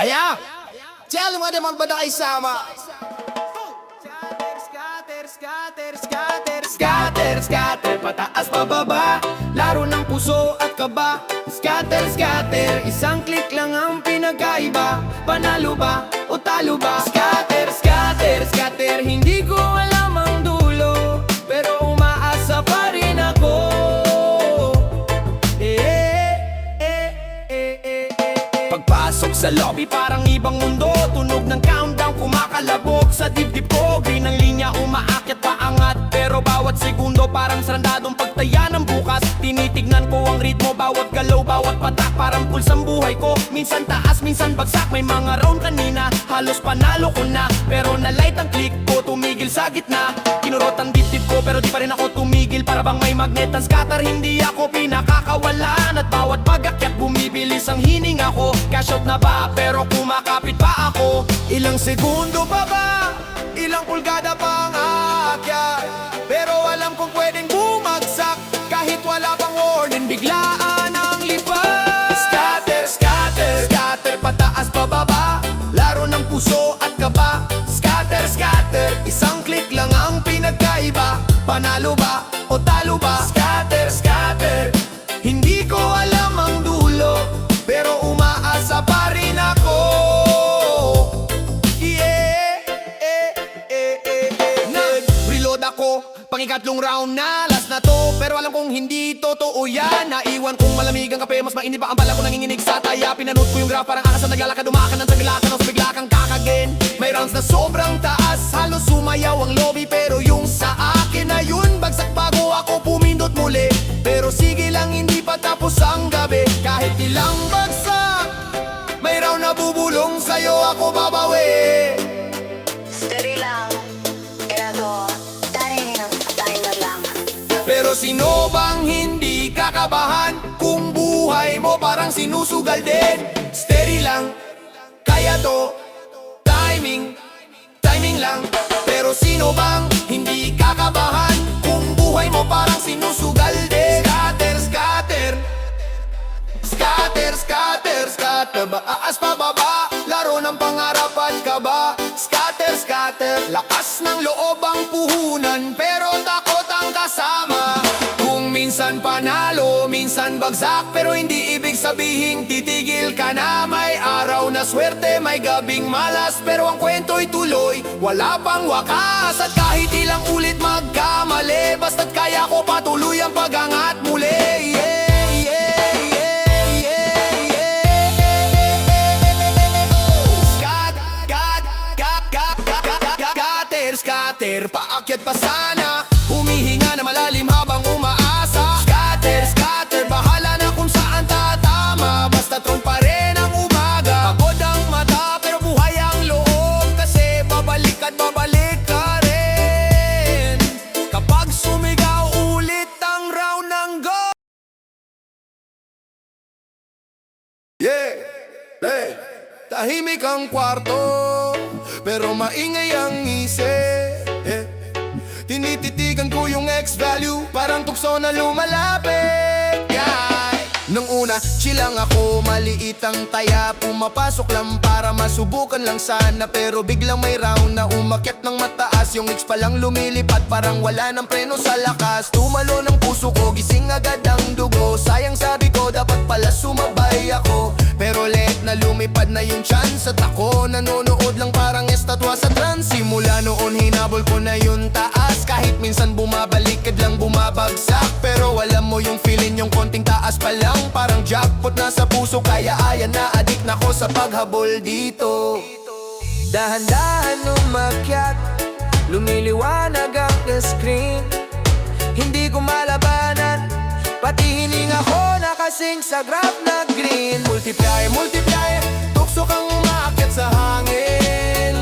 Aya! Tell mo naman ba na kayo sama? Scatter, scatter, pataas pababa, laro ng puso at kaba. Scatter, scatter, isang click lang ang pinagkaiba. Panalo ba o talo ba? Scatter, scatter, scatter, hindi ko alam ang dulo, pero umaasa pa rin ako. Pagpasok sa lobby parang ibang mundo, tunog ng countdown kumakalabog sa dibdib ko. Green ang linya, umaakyat paangat, pero bawat segundo parang sarandadong pagtaya ng bukas. Tinitignan ko ang ritmo, bawat galaw, bawat patak, parang pulsang buhay ko. Minsan taas, minsan bagsak, may mga round kanina halos panalo ko na, pero na-light ang click ko, tumigil sa gitna. Kinurot ang dibdib ko pero di pa rin ako tumigil, para bang may magnet ang scatter, hindi ako pinakakawalan. At bawat pag-akyat bumibilis ang hininga ko. Cash out na ba pero kumakapit pa ako. Ilang segundo pa ba? Ilang pulgada pang aakyat, pero alam kong pwedeng bumagsak. Kahit wala pang warning, biglaan ang lipas. Scatter, scatter, scatter, pataas pababa, laro ng puso at kaba. Scatter, scatter, isang click lang ang pinagkaiba. Panalo ba o talo ba? Scatter, scatter, hindi ko alam ang dulo, pero umaasa pa rin ako. Nag-reload ako, pang-ikatlong round na, last na to, pero alam kong hindi totoo yan. Naiwan kong malamig ang kape, mas mainit pa ang bala ko nanginginig sa taya. Pinanood ko yung graph, parang akas na naglalakad, umakan ng taglakan, o bigla kang kakagin. May rounds na sobrang taas, halos sumayaw ang lobby, pero yung sa akin na yun, bagsak bago ako pumindot muli. Pero sige lang, hindi pa tapos ang gabi. Kahit ilang bagsak, may round na bubulong sa'yo, ako babawi. Steady lang, eto, tarihin ang timer lang. Pero sino bang hindi kakabahan kung buhay mo parang sinusugal din? Steady lang, kaya to, timing, timing lang. Pero sino bang hindi kakabahan kung buhay mo parang sinusugal din? Scatter, scatter, scatter, scatter, scatter, aas pababa, laro ng pangarap at kaba. Scatter, scatter, lakas ng loob ang puhunan, pero takot ang kasama. Kung minsan panalo, minsan bagsak, pero hindi ibig sabihin titigil ka na. May araw na swerte, may gabing malas, pero ang kwento'y tuloy, wala pang wakas. At kahit ilang ulit magkamali, basta't kaya ko patuloy ang pag-angat muli. Scatter, paakyat pa sana, humihinga na malalim habang umaasa. Scatter, scatter, bahala na kung saan tatama, basta tron pa rin ang umaga. Pagod ang mata pero buhay ang loob, kasi babalik at babalik ka rin kapag sumigaw ulit ang round ng go. Tahimik ang kwarto, pero maingay ang isip. Tinititigan ko yung X-value, parang tukso na lumalapit. Nung una, chill lang ako, maliit ang taya, pumapasok lang para masubukan lang sana. Pero biglang may round na umakyat ng mataas, yung X pa lang lumilipad, parang wala ng preno sa lakas. Tumalo ng puso ko, gising agad ang dugo. Sayang sabi ko, dapat pala sumabay ako, pero late na lumipad na yung chance. At ako nanonood lang parang estatwa sa trance. Simula noon hinabol ko na yung taas, kahit minsan bumabalik lang bumabagsak. Pero alam mo yung feeling, yung konting taas pa lang, parang jackpot na sa puso. Kaya ayan na, adik na ko sa paghabol dito. Dahan-dahan umakyat, lumiliwanag ang screen. Hindi ko malabanan, pati hininga ko nakasing sa graph na green. Multiply, multiply, tukso kang umakyat sa hangin.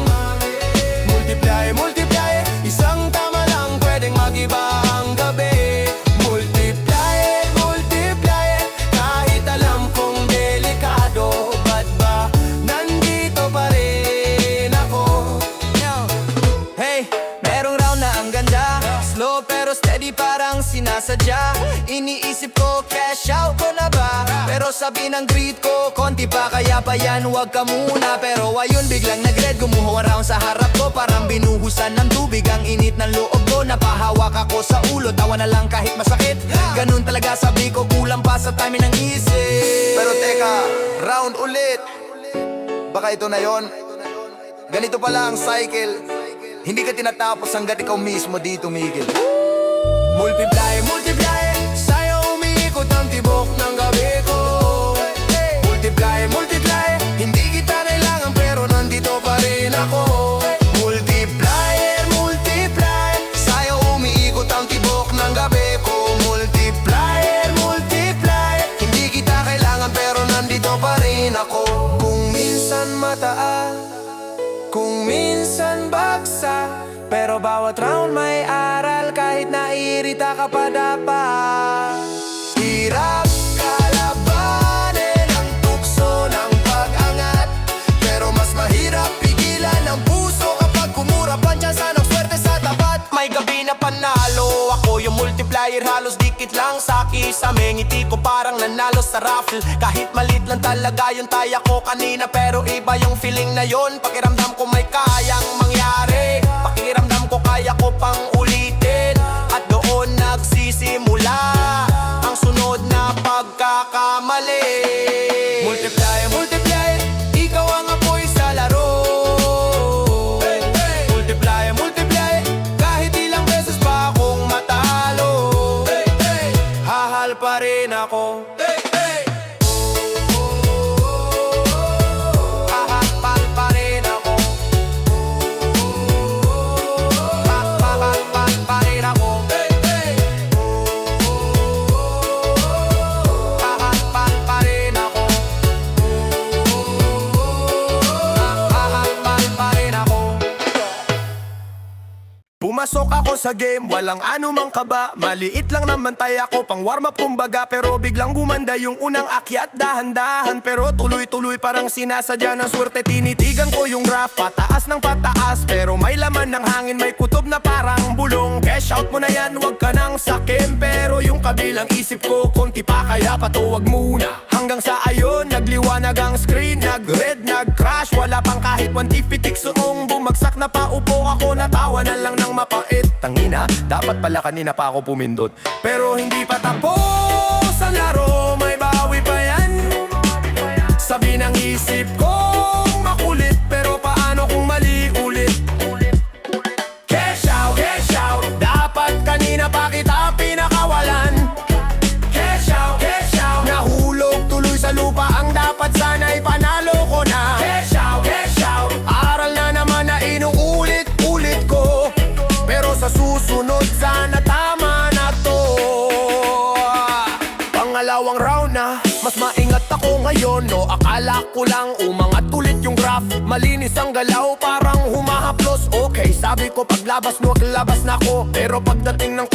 Multiply, multiply, isang tama lang pwedeng mag-iba ang gabi. Multiply, multiply, kahit alam kong delikado, ba't ba nandito pa rin ako? Hey, merong round na ang ganda, slow pero steady parang sinasadya. Iniisip ko, cash out ko na ba? Pero sabi ng greet ko, konti pa kaya pa yan, wag ka muna. Pero ayun, biglang nag-red, gumuho around sa harap ko. Parang binuhusan ng tubig ang init ng loob ko. Napahawak ako sa ulo, tawa na lang kahit masakit. Ganun talaga sabi ko, kulang pa sa timing ng isip. Pero teka, round ulit. Baka ito na yon. Ganito pala ang cycle. Hindi ka tinatapos hanggat ikaw mismo di tumigil. Multiply, multiply, sa'yo umiikot ang tibok ng gabi ko. Multiply, multiply, hindi kita kailangan pero nandito pa rin ako. Multiplier, multiply, sa'yo umiikot ang tibok ng gabi ko. Multiplier, multiply, hindi kita kailangan pero nandito pa rin ako. Kung minsan mataas, kung minsan bagsak, pero bawat round may aral kahit naiirita ka pa dapat. Hirap kalabanin ang tukso ng pag-angat, pero mas mahirap pigilan ang puso kapag kumura pa tsansa ng swerte sa tapat. May gabi na panalo ako, yung multiplier halos dikit lang sa kisame. Ngiti ko parang nanalo sa raffle, kahit malit lang talaga yung taya ko kanina. Pero iba yung feeling na yon, pakiramdam ko may kayang mangyari. Pakiramdam ko kaya ko pang ulitin, at doon nagsisimula ang sunod na pagkakamali. Multiply, multiply, ikaw ang apoy sa laro. Multiply, multiply, kahit ilang beses pa akong matalo, hahal pa rin ako. Pumasok ako sa game, walang anumang kaba. Maliit lang naman tayo ako, pang warm up kumbaga. Pero biglang gumanda yung unang akyat, dahan-dahan pero tuloy-tuloy, parang sinasadya ng swerte. Tinitigan ko yung graph, pataas ng pataas, pero may laman ng hangin, may kutob na parang bulong. Cash out mo na yan, wag ka nang sakim. Pero yung kabilang isip ko, konti pa kaya patuwag muna. Hanggang sa ayon, nagliwanag ang screen, nag-red, nag-crash, wala pang kahit 150 ticks. Noong bumagsak na paupo ako, natawa na lang ng mapait. Tangina, dapat pala kanina pa ako pumindot. Pero hindi pa tapos ang laro, may bawi pa yan. Sabi ng isip ko, makulit, pero paano kung mali ulit? Cash out, dapat kanina pa kita pinakawalan. Cash out, nahulog tuloy sa lupa, ang dapat sana'y panalo ko na. Cash out, aral na naman na inuulit-ulit ko, pero sa susunod sana tama na to. Pangalawang round na, mas maingat ako ngayon. No, akala ko lang umangat ulit yung graph, malinis ang galaw, parang humahaplos. Okay, sabi ko paglabas no, labas na ko. Pero pagdating ng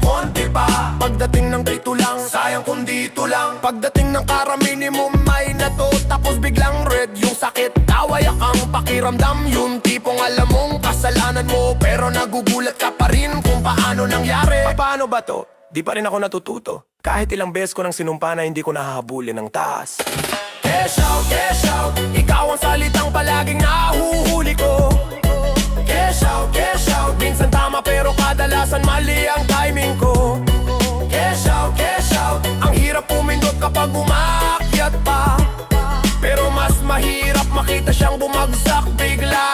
konti pa. Pagdating ng dito lang, sayang kung dito lang. Pagdating ng minimum may nato, tapos biglang red yung sakit. Tawayak ang pakiramdam, yung tipong alam mong kasalanan mo, pero nagugulat ka pa rin kung paano nangyari. Paano ba to? Di pa rin ako natututo. Kahit ilang beses ko nang sinumpa na hindi ko nahahabulin ng taas. Cash out, ikaw ang salitang palaging nahuhuli ko. Cash out, minsan tama pero kadalasan mali ang timing ko. Cash out, ang hirap pumindot kapag umakyat pa, pero mas mahirap makita siyang bumagsak bigla.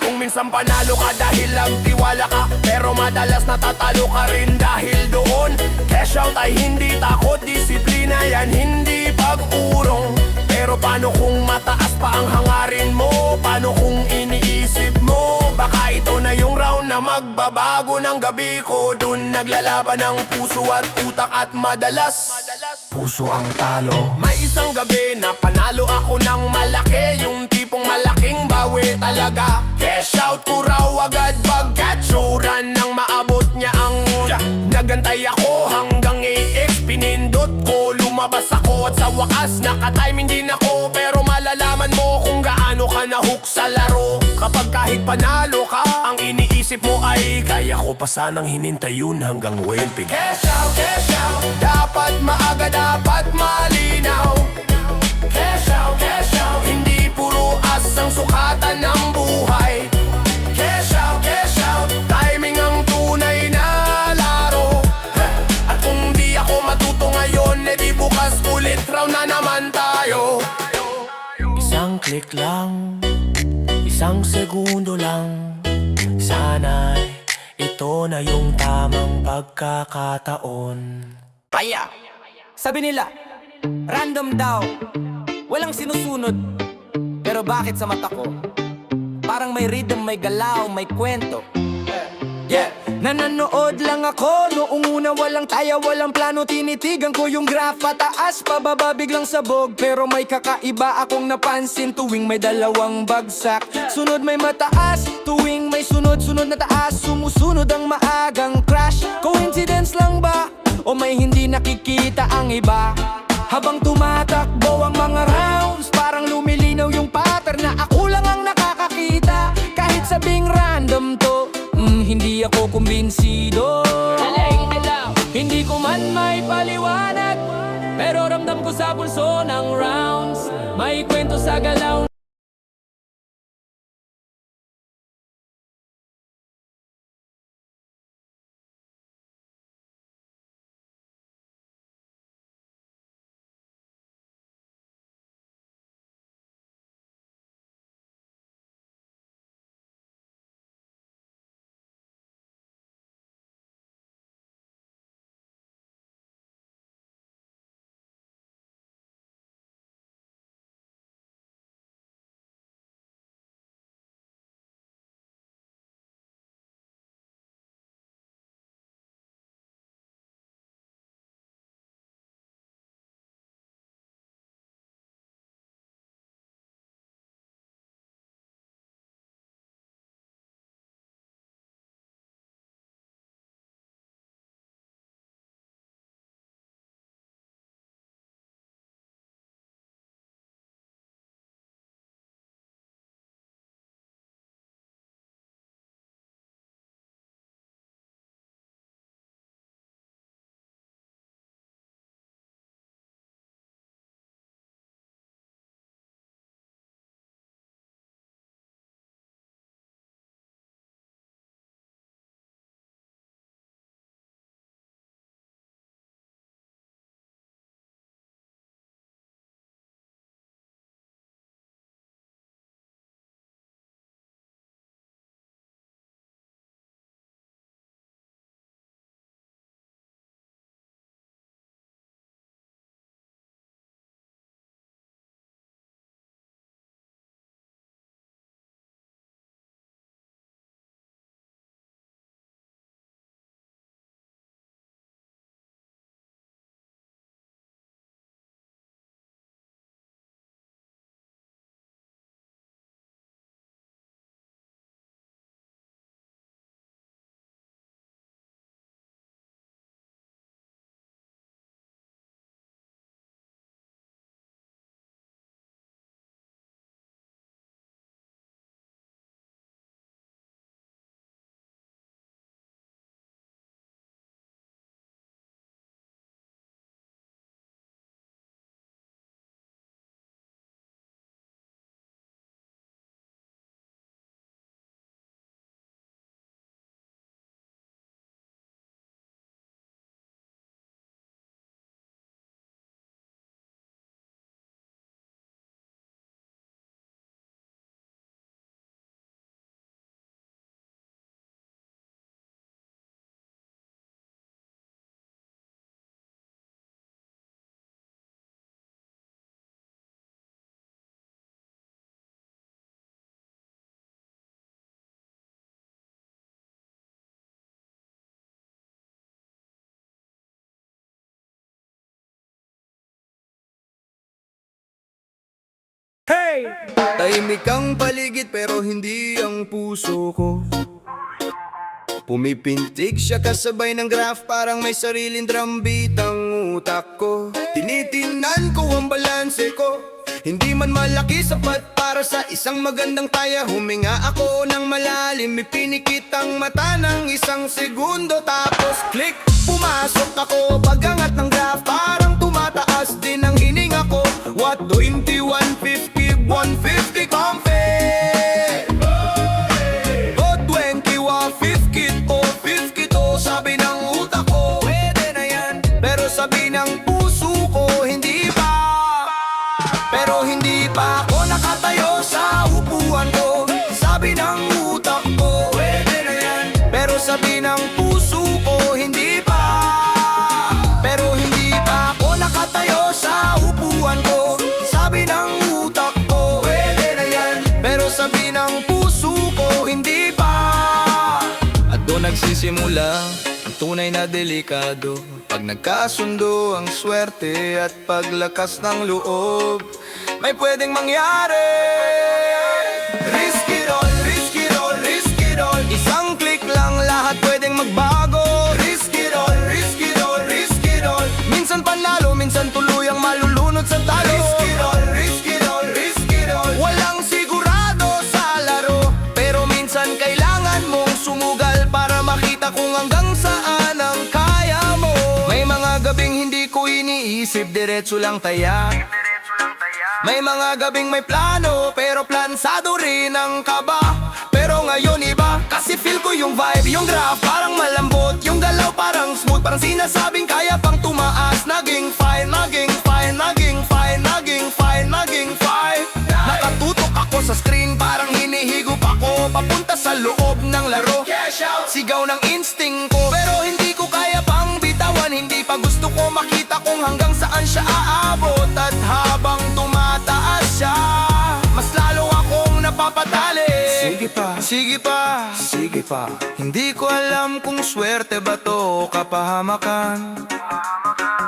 Kung minsan panalo ka dahil lang tiwala ka, pero madalas natatalo ka rin dahil doon. Cash out ay hindi takot, disiplina yan, hindi pag-urong. Pero paano kung mataas pa ang hangarin mo? Paano kung iniisip mo baka ito na yung round na magbabago ng gabi ko? Dun naglalaban ng puso at utak, at madalas puso ang talo. May isang gabi na panalo ako ng malaki, yung tipong malaking bawi talaga. Cash out ko raw agad pagkat suran nang maabot niya ang nagantay ako hanggang AX, pinindot ko, lumabas ako at sa wakas nakatiming din ako. Pero malalaman mo kung gaano ka na-hook sa laro kapag kahit panalo ka, ang iniisip isip mo ay kaya ko pa sanang hinintay yun hanggang whale pig. Cash out, dapat maaga, dapat malinaw. Cash out, hindi puro asang sukatan ng buhay. Cash out, timing ang tunay na laro. At kung di ako matuto ngayon, edi bukas ulit raw na naman tayo. Isang click lang, isang segundo lang, sana'y ito na yung tamang pagkakataon. Kaya, sabi nila, random daw, walang sinusunod. Pero bakit sa mata ko, parang may rhythm, may galaw, may kwento. Yeah, nanonood lang ako, noong una walang taya, walang plano. Tinitigan ko yung graph, pataas, pababa, biglang sabog. Pero may kakaiba akong napansin tuwing may dalawang bagsak. Sunod may mataas, tuwing may sunod-sunod na taas. Sumusunod ang maagang crash. Coincidence lang ba? O may hindi nakikita ang iba? Habang tumatakbo ang mga rounds, parang lumilinaw yung pattern na ako lang ang nakakakita. Kahit sabing random to, hindi ako kumbinsido. Hindi ko man may paliwanag, pero ramdam ko sa pulso ng rounds. May kwento sa galaw. Tahimik ang paligid pero hindi ang puso ko. Pumipintig siya kasabay ng graph, parang may sariling drumbeat ang utak ko. Tinitingnan ko ang balanse ko, hindi man malaki sapat para para sa isang magandang taya. Huminga ako ng malalim, ipinikit ang mata ng isang segundo. Tapos click, pumasok ako. Pagangat ng graph, parang tumataas din ang hininga ko. What 20, 150, 150 comfy. O 20, 150 o 50 to. Sabi ng utak ko, pwede na yan. Pero sabi ng puso ko, hindi pa. Pero hindi pa ako nakatayo sa upuan ko. Sabi ng utak ko, pwede na yan. Pero sabi ng puso ko, hindi pa. Pero hindi pa ako nakatayo sa upuan ko. Sabi ng utak ko, pwede na yan. Pero sabi ng puso ko, hindi pa. At doon nagsisimula ang tunay na delikado. Pag nagkasundo ang swerte at paglakas ng loob, may pwedeng mangyari. Risk it all, risk it all, risk it all. Isang click lang lahat pwedeng magbago. Risk it all, risk it all, risk it all. Minsan panalo, minsan tuluyang malulunod sa talo. Risk it all, risk it all, risk it all. Walang sigurado sa laro, pero minsan kailangan mong sumugal para makita kung hanggang saan ang kaya mo. May mga gabing hindi ko iniisip, diretso lang taya. May mga gabing may plano, pero plansado rin ang kaba. Pero ngayon iba, kasi feel ko yung vibe, yung graph parang malambot, yung galaw parang smooth, parang sinasabing kaya pang tumaas. Naging fine, naging fine, naging fine, naging fine, naging fine. Nakatutok ako sa screen, parang hinihigop ako papunta sa loob ng laro. Sigaw ng instinct ko, pero hindi ko kaya pang bitawan. Hindi pa gusto ko makita kung hanggang saan siya aabot. At habang tumataas siya, mas lalo akong napapatali. Sige pa, sige pa, sige pa. Hindi ko alam kung swerte ba to o kapahamakan,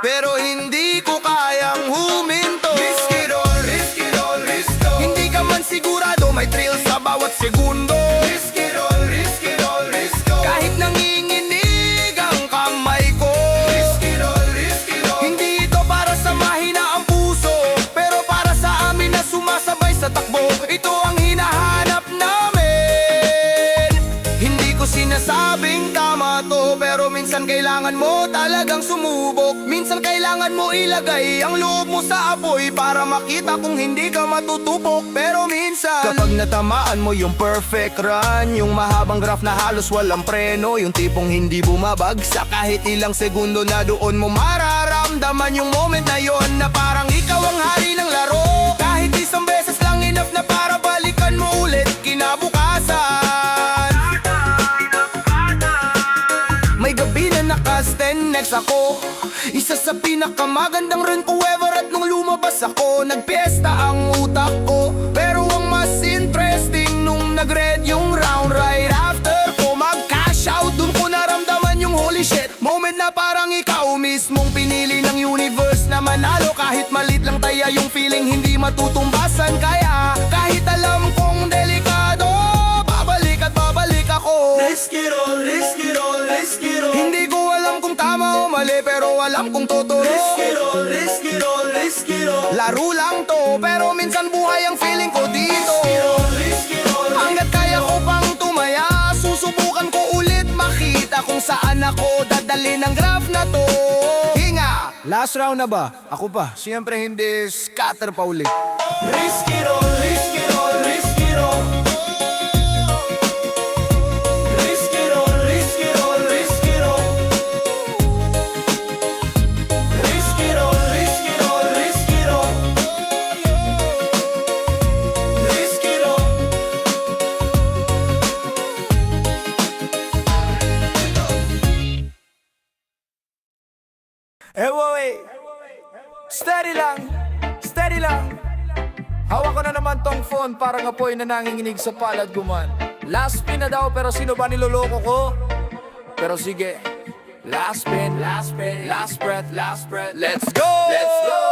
pero hindi ko kayang huminto. Risk it all, risk it all, risk it all. Hindi ka man sigurado, may thrill sa bawat segundo. Risk it all, risk it all, risk it all. Kahit nanginginig ang kamay ko. Risk it all, risk it all. Hindi ito para sa mahina ang puso, pero para sa amin na sumasabay sa takbo. Ito ang hinahanap namin. Hindi ko sinasabing tama to, pero minsan kailangan mo talagang sumubok. Minsan kailangan mo ilagay ang loob mo sa apoy para makita kung hindi ka matutupok. Pero minsan, kapag natamaan mo yung perfect run, yung mahabang graph na halos walang preno, yung tipong hindi bumabagsak kahit ilang segundo, na doon mo mararamdaman yung moment na yon, na parang ikaw ang hari ng laro. Kahit isang beses lang enough na para balikan mo ulit kinabukasan. May gabi na naka-10x ako, isa sa pinakamagandang run ko ever. At nung lumabas ako, nagpiesta ang utak ko. Pero ang mas interesting, nung nag-red yung round right after ko mag-cash out, dun ko naramdaman yung holy shit moment, na parang ikaw mismong pinili ng universe na manalo. Kahit malit lang taya yung feeling, hindi matutumbasan. Kaya kahit alam kong delikado, babalik at babalik ako. Risk it all, risk it all, risk it all. Hindi ko alam kung tama o mali, pero alam kong totoo. Risk it all, risk it all, risk it all. Laro lang to, pero minsan buhay ang feeling ko dito. Risk it all. Hanggat kaya ko pang tumaya, susubukan ko ulit makita kung saan ako dadali ng graph na to. Hinga! Last round na ba? Ako pa. Siyempre hindi, scatter pa ulit. Risk it all, risk it all, risk it all. Risk it all, risk it all, risk it all. Risk it all, risk it all, risk it all. Risk it all. Wait. Steady lang, steady lang. Hawak ko na naman tong phone, parang apoy na nanginginig sa palad guman. Last spin na daw, pero sino ba niloloko ko? Pero sige, last spin, last spin, last breath, last breath. Let's go! Let's go!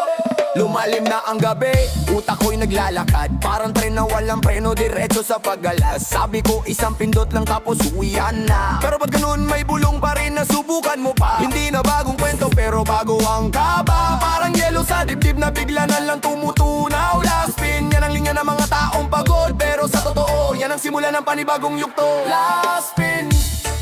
Lumalim na ang gabi, utak ko'y naglalakad. Parang tren na walang preno, diretso sa paggalas. Sabi ko isang pindot lang tapos uwian na. Pero ba't ganun, may bulong pa rin, nasubukan mo pa. Hindi na bagong kwento pero bago ang kaba. Parang yelo sa dibdib na bigla na lang tumutunaw. Last spin, yan ang linya ng mga taong magsimula ng panibagong yugto. Last spin,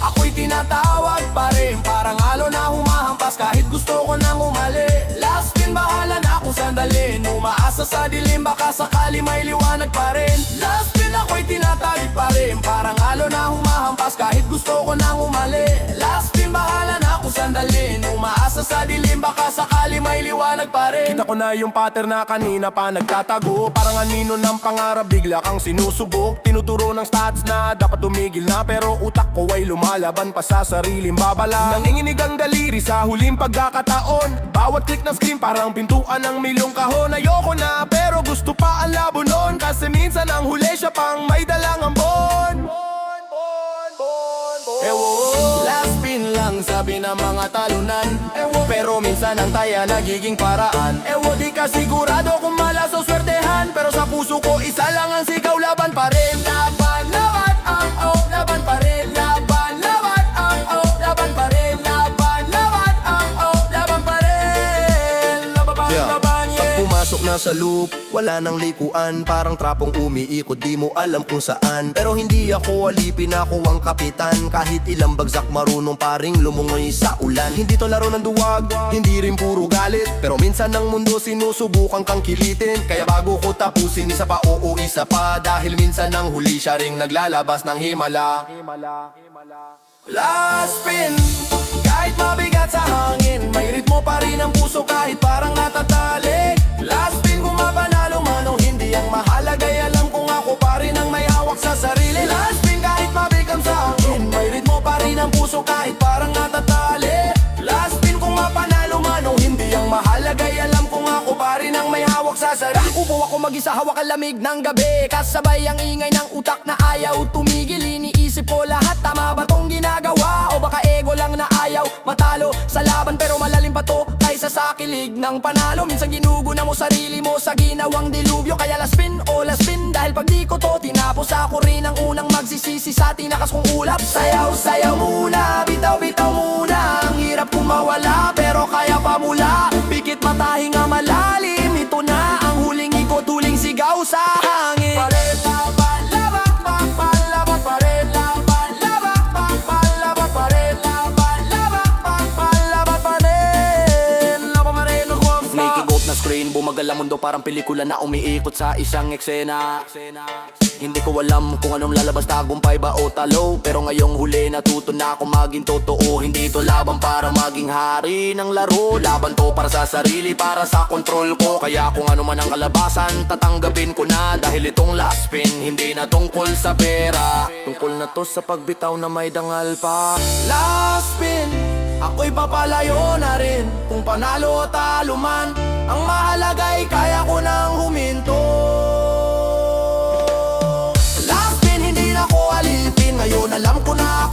ako'y tinatawag pa rin. Parang halo na humahampas kahit gusto ko nang umali. Last spin, bahala na kung sandali. Umaasa sa dilim, baka sakali may liwanag pa rin. Last spin, ako'y tinatawag pa rin. Parang halo na humahampas kahit gusto ko nang umali. Last spin, bahala na kung sandali. Umaasa sa dilim, baka sakali may liwanag pa rin. Kita ko na yung pattern na kanina pa nagtatago. Parang anino ng pangarap, bigla kang sinusubok. Tinuturo ng stats na dapat tumigil na, pero utak ko ay lumalaban pa sa sariling babala. Nanginginig ang daliri sa huling pagkakataon. Bawat click ng screen parang pintuan ng milyong kahon. Ayoko na pero gusto pa ang labo nun, kasi minsan ang huli siya pang may dalang ambon. Last spin lang sabi ng mga talunan. Pero minsan ang taya nagiging paraan. Di ka sigurado kung malas o swertehan, pero sa puso ko isa lang ang sigaw, laban pa rin. Laban, laban, laban pa rin. Laban, laban, laban pa rin. Laban, laban, laban pa rin. Laban, Pag pumasok na sa loop, wala nang likuan. Parang trapong umiikot, di mo alam kung saan. Pero hindi ako alipin, ako ang kapitan. Kahit ilang bagsak marunong paring lumungoy sa ulan. Hindi to laro ng duwag, hindi rin puro galit. Pero minsan ng mundo sinusubukan kang kilitin. Kaya bago ko tapusin, isa pa oo isa pa. Dahil minsan ang huli siya ring naglalabas ng himala. last spin, kahit mabigat sa hangin, may ritmo pa rin ang puso kahit parang natatalik. Last spin, kung mapanalo man o hindi, ang mahalaga ay alam kung ako pa rin ang may hawak sa sarili. Last spin, kahit mabigat sa hangin, may ritmo pa rin ang puso kahit parang natatalik. Last spin, kung mapanalo man o hindi, ang mahalaga ay alam kung ako pa rin ang may hawak sa sarili. Upo ako mag-isa, hawak ang lamig ng gabi, kasabay ang ingay ng utak na ayaw tumigil. Iniisip ko lahat, tama ba tong ginagawa? O baka ego lang na ayaw matalo sa laban, pero malalim pa to kaysa sa kilig ng panalo. Minsan ginuguna mo sarili mo sa ginawang dilubyo. Kaya last spin, o last spin, dahil pag di ko to tinapos, ako rin ang unang magsisisi sa tinakas kong ulap. Sayaw, sayaw muna, bitaw, bitaw muna. Ang hirap kong mawala, pero kaya pa mula. Pikit matahi nga malalim, ito na ang huling ikot, huling sigaw sa hangin. Laban, laban, laban pa rin. Laban, laban, laban pa rin. Laban, laban, laban pa rin. Laban pa rin ako ang nakikigot na screen, bumagal ang mundo parang pelikula na umiikot sa isang eksena. Hindi ko alam kung anong lalabas, tagumpay ba o talo, pero ngayong huli natuto na ako maging totoo. Hindi to laban para maging hari ng laro, laban to para sa sarili, para sa kontrol ko. Kaya kung ano man ang kalabasan, tatanggapin ko na. Dahil itong last spin, hindi na tungkol sa pera, tungkol na to sa pagbitaw na may dangal pa. Last spin, ako'y papalayo na rin. Kung panalo o talo man, ang mahalaga ay kaya ko nang huminto. Last spin, hindi na ko alipin. Ngayon alam ko na